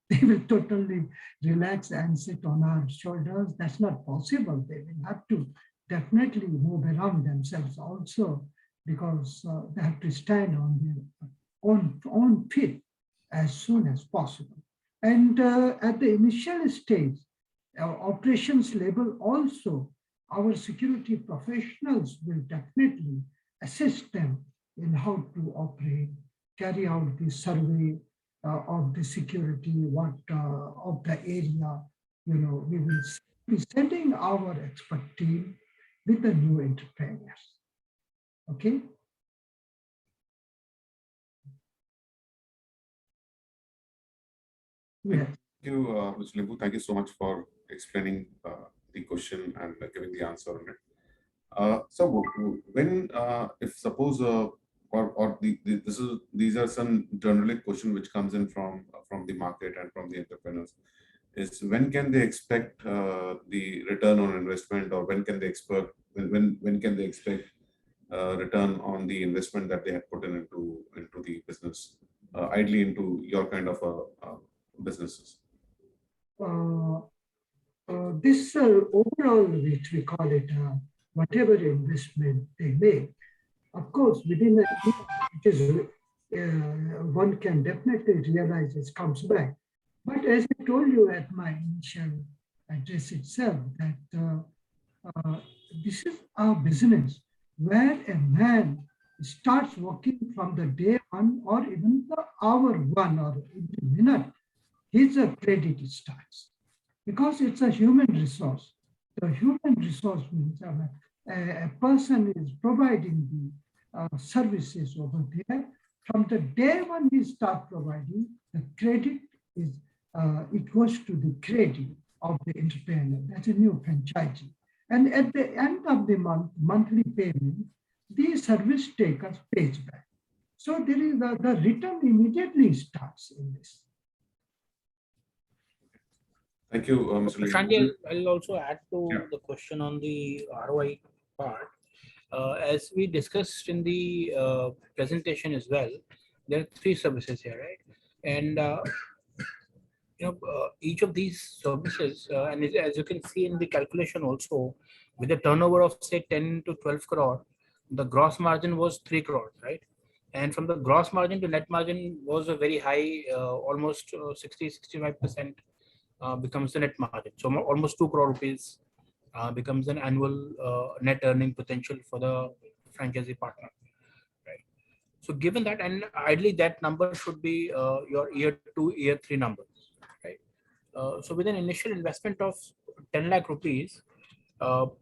they will totally relax and sit on our shoulders. That's not possible. They will have to definitely move around themselves also, because they have to stand on their own feet as soon as possible. And at the initial stage, operations level also, our security professionals will definitely assist them in how to operate, carry out the survey of the security, what of the area. We will be sending our expert team with the new entrepreneurs. Okay. Yes. Thank you, Mr. Limbu. Thank you so much for explaining the question and giving the answer on it. So when, if suppose, these are some general question which comes in from the market and from the entrepreneurs, is when can they expect the return on investment, or when can they expect return on the investment that they had put into the business, ideally into your kind of businesses? This overall, which we call it, whatever investment they make, of course, within a year, it is, one can definitely realize it comes back. But as I told you at my initial address itself, that this is our business where a man starts working from the day one, or even the hour one, or every minute, his credit starts, because it's a human resource. The human resource means a person is providing the services over there. From the day when he starts providing, the credit is, it goes to the credit of the entrepreneur. That's a new franchisee. And at the end of the month, monthly payment, the service taker pays back. So there is the return immediately starts in this. Thank you, Mr. Shanti, I'll also add to Yeah. the question on the ROI part. As we discussed in the presentation as well, there are 3 services here, right? And each of these services, and as you can see in the calculation also, with a turnover of say 10 to 12 crore, the gross margin was 3 crore, right? And from the gross margin to net margin was a very high, almost 60-65% becomes the net margin. So almost 2 crore rupees becomes an annual net earning potential for the franchisee partner, right? So given that, and ideally that number should be your year 2, year 3 number, right? So with an initial investment of 10 lakh rupees,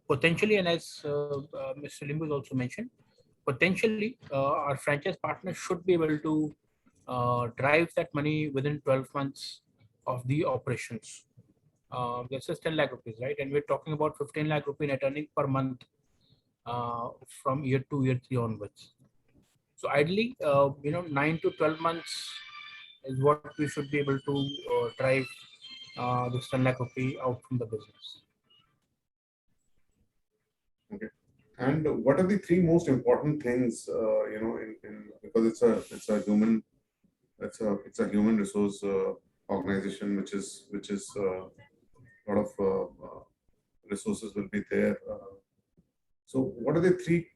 potentially, and as Mr. Limbu also mentioned, potentially our franchise partner should be able to drive that money within 12 months of the operations. This is 10 lakh rupees, right? And we're talking about 15 lakh rupee net earning per month from year 2, year 3 onwards. So ideally, 9 to 12 months is what we should be able to drive this 10 lakh rupee out from the business. Okay. And what are the 3 most important things, because it's a human resource organization, which is a lot of resources will be there. So what are the three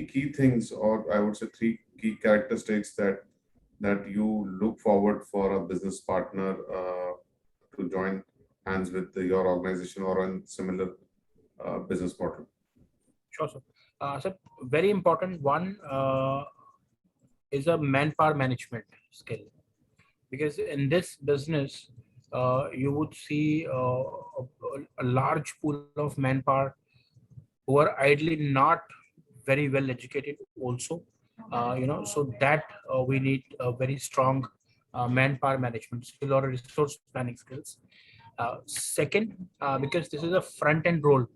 key things, or I would say 3 key characteristics that you look forward for a business partner to join hands with your organization or a similar business model? Sure, sir. So very important one is a manpower management skill, because in this business you would see a large pool of manpower who are ideally not very well educated also, So that we need a very strong manpower management skill or a resource planning skills. Second, because this is a front end role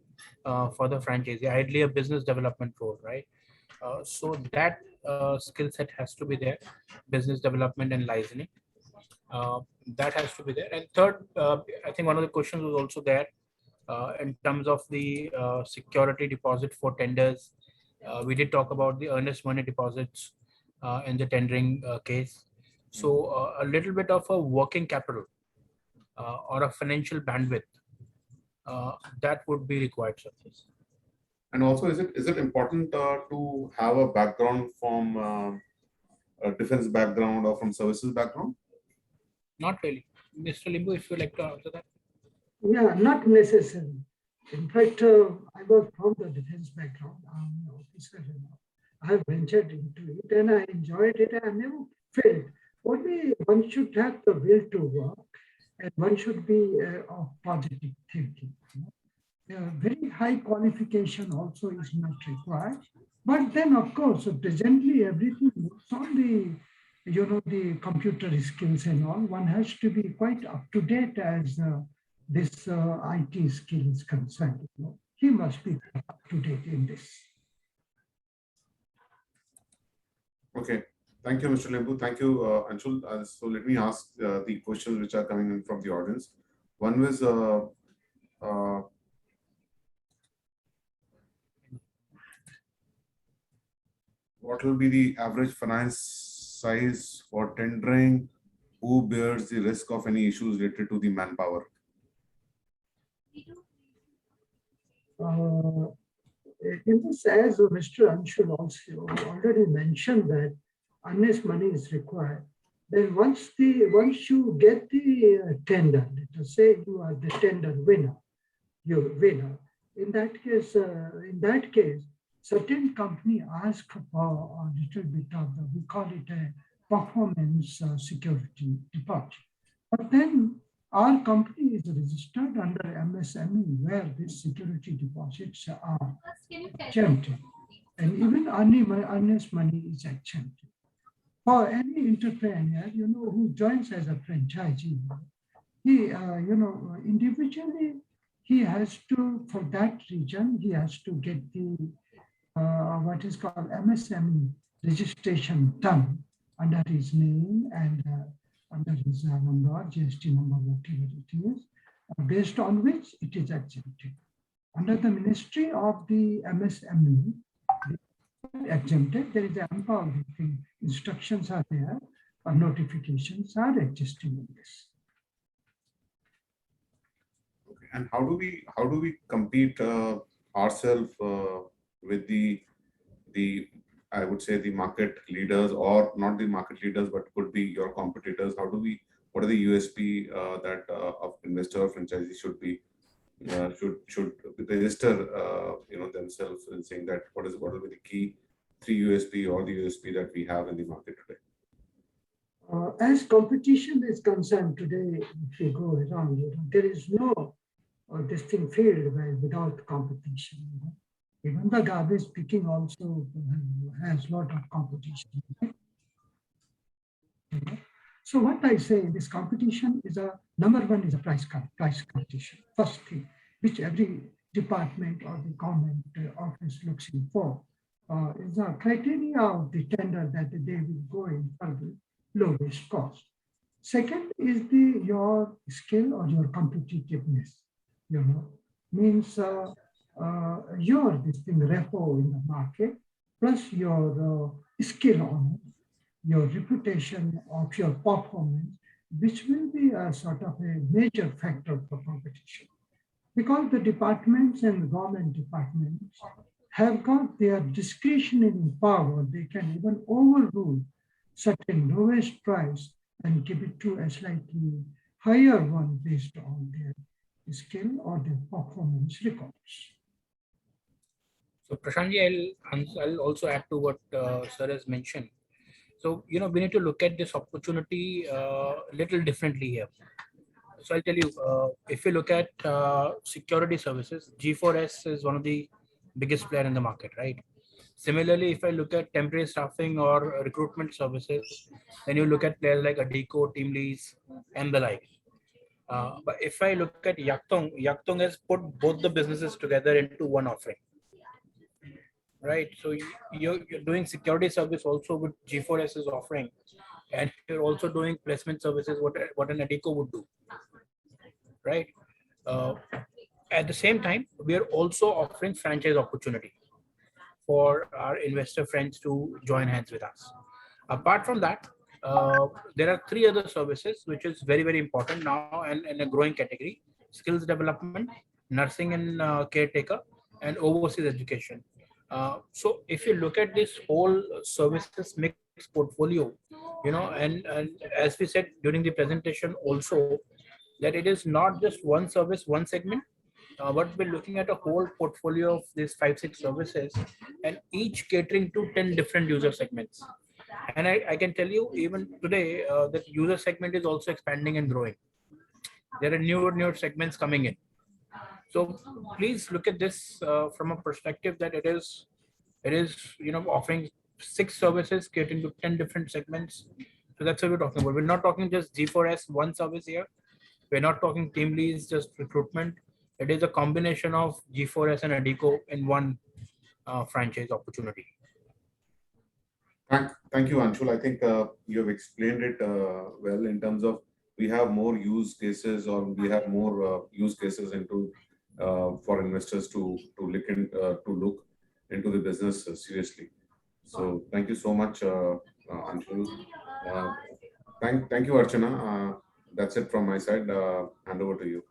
for the franchisee, ideally a business development role, right? So that skill set has to be there, business development and licensing. That has to be there. And third, I think one of the questions was also there in terms of the security deposit for tenders. We did talk about the earnest money deposits in the tendering case. So a little bit of a working capital or a financial bandwidth that would be required. And also, is it important to have a background from a defense background or from services background? Not really. Mr. Limbu, if you like to answer that. Yeah, not necessary. In fact, I was from the defense background. I'm an officer. I have ventured into it and I enjoyed it. I never failed. Only one should have the will to work and one should be of positive thinking. Very high qualification also is not required. But then, of course, presently everything moves on the computer skills and all. One has to be quite up to date as this IT skill is concerned. He must be up to date in this. Okay. Thank you, Mr. Lembu. Thank you, Anshul. So let me ask the questions which are coming in from the audience. One was, what will be the average finance size for tendering? Who bears the risk of any issues related to the manpower? In this, as Mr. Anshul also already mentioned that unless money is required, then once you get the tender, let us say you are the tender winner, you're winner. In that case, certain company ask for a little bit of we call it a performance security deposit. But then our company is registered under MSME where these security deposits are exempted. And even earnest money is exempted. For any entrepreneur, who joins as a franchisee, he, individually, he has to, for that region, he has to get the what is called MSME registration done under his name and under his number, GST number, whatever it is, based on which it is exempted. Under the Ministry of the MSME, exempted, there is an empowering thing. Instructions are there, notifications are existing in this. Okay. And how do we compete ourselves with the I would say the market leaders, or not the market leaders, but could be your competitors? What are the USP that of investor or franchisee should register themselves in saying that what will be the key 3 USP or the USP that we have in the market today? As competition is concerned today, if you go around, there is no distinct field without competition. Even the garbage picking also has a lot of competition. So what I say, this competition is number one is a price competition. First thing, which every department or the government office looks in for, is a criteria of the tender that they will go in for the lowest cost. Second is your skill or your competitiveness, means your repo in the market, plus your skill on it, your reputation of your performance, which will be a sort of a major factor for competition. Because the departments and government departments have got their discretionary power, they can even overrule certain lowest price and give it to a slightly higher one based on their skill or their performance records. So Prashantji, I'll also add to what sir has mentioned. So, we need to look at this opportunity a little differently here. So I'll tell you, if you look at security services, G4S is one of the biggest player in the market, right? Similarly, if I look at temporary staffing or recruitment services, then you look at players like Adico, Teamlease, and the like. But if I look at Yakthung, Yakthung has put both the businesses together into one offering, right? So you're doing security service also with G4S is offering, and you're also doing placement services, what an Adico would do, right? Uh, at the same time, we are also offering franchise opportunity for our investor friends to join hands with us. Apart from that, there are three other services which is very, very important now and in a growing category: skills development, nursing and caretaker, and overseas education. So if you look at this whole services mix portfolio, and as we said during the presentation also, that it is not just one service, one segment, but we're looking at a whole portfolio of these 5, 6 services, and each catering to 10 different user segments. And I can tell you even today that user segment is also expanding and growing. There are newer segments coming in. So please look at this from a perspective that it is offering 6 services catering to 10 different segments. So that's what we're talking about. We're not talking just G4S one service here. We're not talking team leads, just recruitment. It is a combination of G4S and Adico in one franchise opportunity. Thank you, Anshul. I think you have explained it well in terms of we have more use cases, or we have more use cases into for investors to look into the business seriously. So thank you so much, Anshul. Uh, thank you, Archana. That's it from my side. Hand over to you.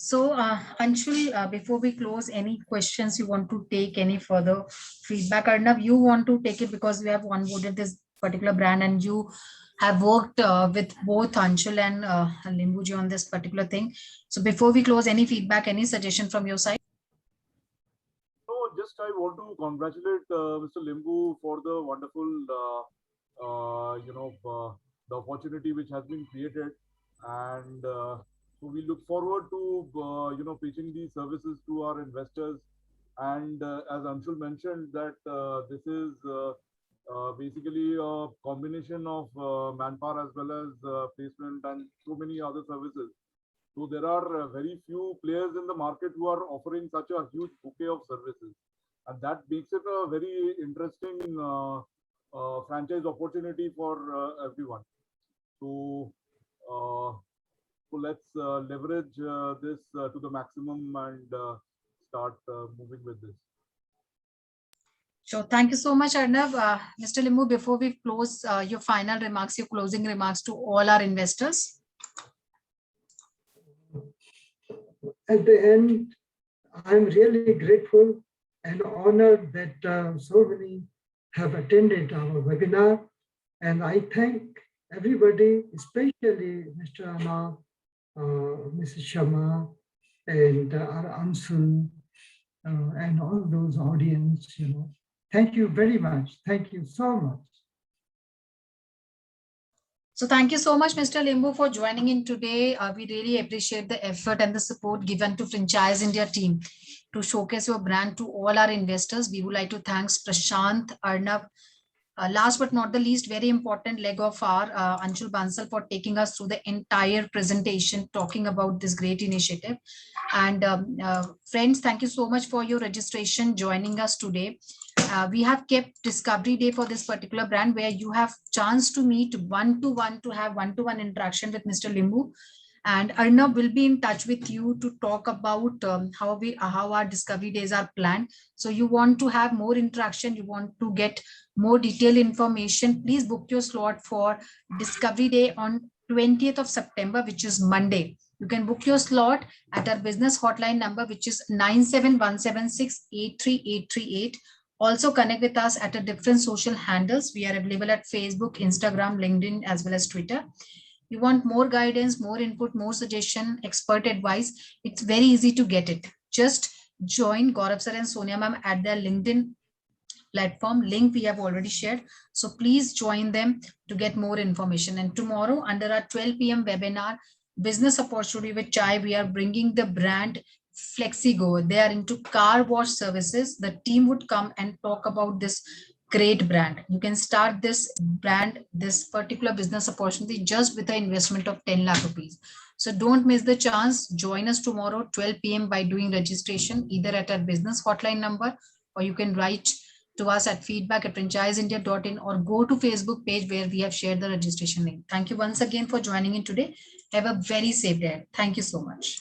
So, Anshul, before we close, any questions you want to take, any further feedback? Arnav, you want to take it because we have onboarded this particular brand and you have worked with both Anshul and Limbuji on this particular thing. So before we close, any feedback, any suggestion from your side? No, just I want to congratulate Mr. Limbu for the wonderful, the opportunity which has been created, and so we look forward to pitching these services to our investors. And as Anshul mentioned, that this is basically a combination of manpower as well as placement and so many other services. So there are very few players in the market who are offering such a huge bouquet of services, and that makes it a very interesting franchise opportunity for everyone. So, so let's leverage this to the maximum and start moving with this. Sure. Thank you so much, Arnav. Mr. Limbu, before we close, your final remarks, your closing remarks to all our investors. At the end, I'm really grateful and honored that so many have attended our webinar. And I thank everybody, especially Mr. Anna, Mrs. Sharma, and our Anshul, and all those audience, Thank you very much. Thank you so much. So thank you so much, Mr. Limbu, for joining in today. We really appreciate the effort and the support given to Franchiseindia team to showcase your brand to all our investors. We would like to thank Prashant, Arnav, last but not the least, very important leg of our Anshul Bansal for taking us through the entire presentation, talking about this great initiative. And friends, thank you so much for your registration, joining us today. We have kept Discovery Day for this particular brand, where you have chance to meet one-to-one, to have one-to-one interaction with Mr. Limbu. And Arnav will be in touch with you to talk about how our Discovery Days are planned. So you want to have more interaction, you want to get more detailed information, please book your slot for Discovery Day on 20th of September, which is Monday. You can book your slot at our business hotline number, which is 97176-83838. Also connect with us at a different social handles. We are available at Facebook, Instagram, LinkedIn, as well as Twitter. You want more guidance, more input, more suggestion, expert advice, it's very easy to get it. Just join Gaurav sir and Sonia ma'am at their LinkedIn platform. Link we have already shared. So please join them to get more information. And tomorrow under our 12 p.m. webinar, Business Opportunity with Chai, we are bringing the brand Flexigo. They are into car wash services. The team would come and talk about this great brand. You can start this brand, this particular business opportunity just with an investment of 10 lakh rupees. So don't miss the chance. Join us tomorrow, 12 p.m. by doing registration either at our business hotline number, or you can write to us at feedback@franchiseindia.in or go to Facebook page where we have shared the registration link. Thank you once again for joining in today. Have a very safe day. Thank you so much.